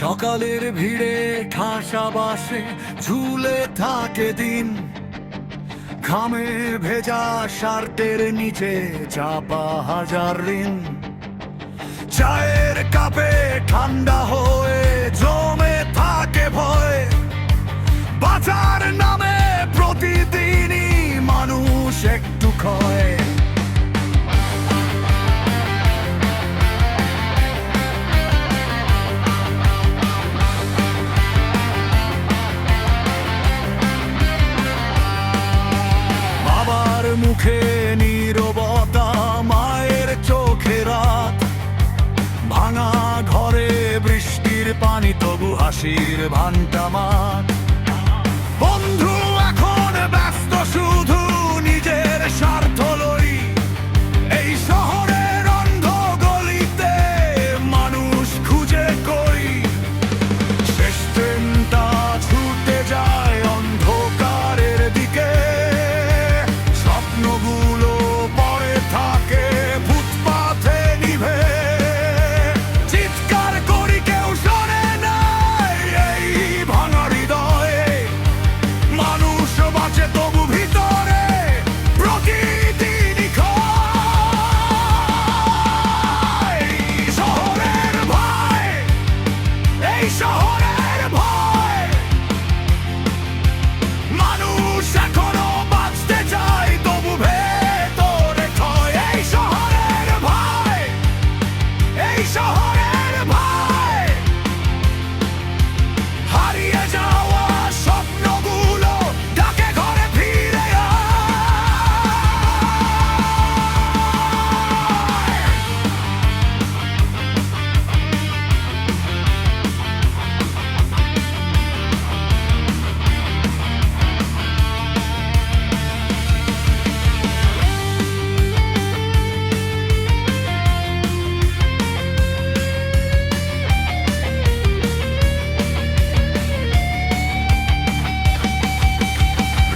সকালের ভিড়ে ঠাসা বাসে ঝুলে থাকে দিন, ঘামে ভেজা শার্টের নিচে চাপা হাজার ঋণ। চায়ের কাপে ঠান্ডা হয়ে জমে থাকে ভয়, বাঁচার নামে প্রতিদিনই মানুষ একটু ক্ষয়। বাবার মুখে নীরবতা, মায়ের চোখে রাত, ভাঙা ঘরে বৃষ্টির পানি তবু হাসির ভান্টা মাঠ। বন্ধু এখন ব্যস্ত শুধু নিজের স্বার্থ লই, এই শহরের অন্ধ গলিতে মানুষ খুঁজে কই। শেষ ট্রেনটা ছুটে যায় অন্ধকারের দিকে, স্বপ্নগুলো পড়ে থাকে ফুটপাথে নিভে। চিৎকার করি কেউ শোনে না এই ভাঙা হৃদয়ে, মানুষ বাঁচে তবু ভিতরে প্রতিদিনই ক্ষয়। শহরের ভয়, এই শহরের ভয়, মানুষ এখনো বাঁচতে চায় তবু ভেতরে ক্ষয়। এই শহরের ভয়, এই শহরের ভয়, হারিয়ে যাওয়া স্বপ্নগুলো ডাকে ঘরে ফিরে আয়।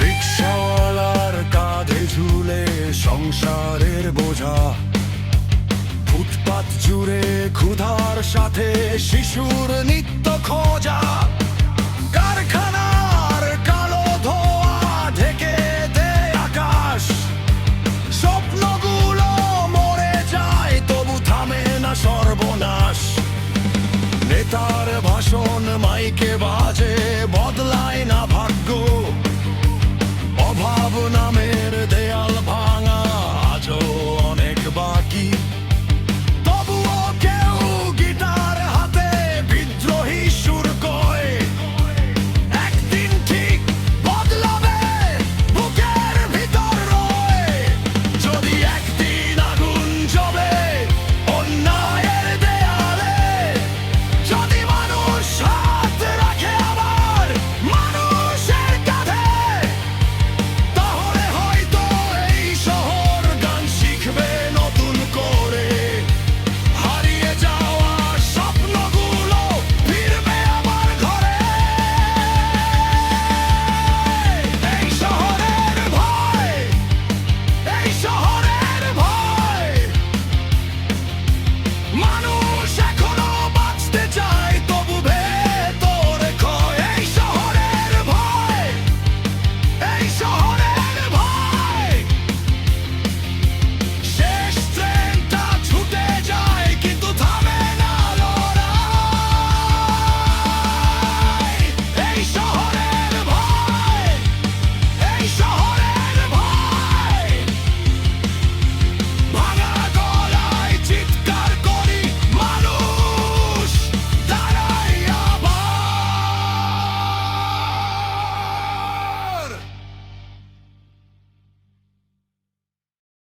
রিকশাওয়ালার কাঁধে ঝুলে সংসারের বোঝা, ফুটপাত জুড়ে ক্ষুধার সাথে শিশুর নিত্য খোঁজা। কারখানার কালো ধোঁয়া ঢেকে দেয় আকাশ, স্বপ্নগুলো মরে যায় তবু থামে না সর্বনাশ। নেতার ভাষণ মাইকে বাজে, বদলায় না ভাগ্য। অভাব নামের দেয়াল ভাঙা আজও অনেক বাকি, তবুও কেউ গিটার হাতে বিদ্রোহী সুর কয়। একদিন ঠিক বদলাবে বুকের ভিতর রয়, যদি একদিন আগুন জ্বলে অন্যায়ের দেয়ালে, যদি মানুষ হাত রাখে আবার মানুষের কাঁধে, তাহলে হয়তো এই শহর গান শিখবে নতুন করে। হারিয়ে যাওয়া স্বপ্নগুলো ফিরবে আবার ঘরে। এই শহরের ভয়, এই শহরের ভয়, মানুষ এখনো বাঁচতে চায় তবু ভেতরে ক্ষয়। এই শহরের ভয়, এই শহরের ভয়, শেষ ট্রেনটা ছুটে যায় কিন্তু থামে না লড়াই। এই শহর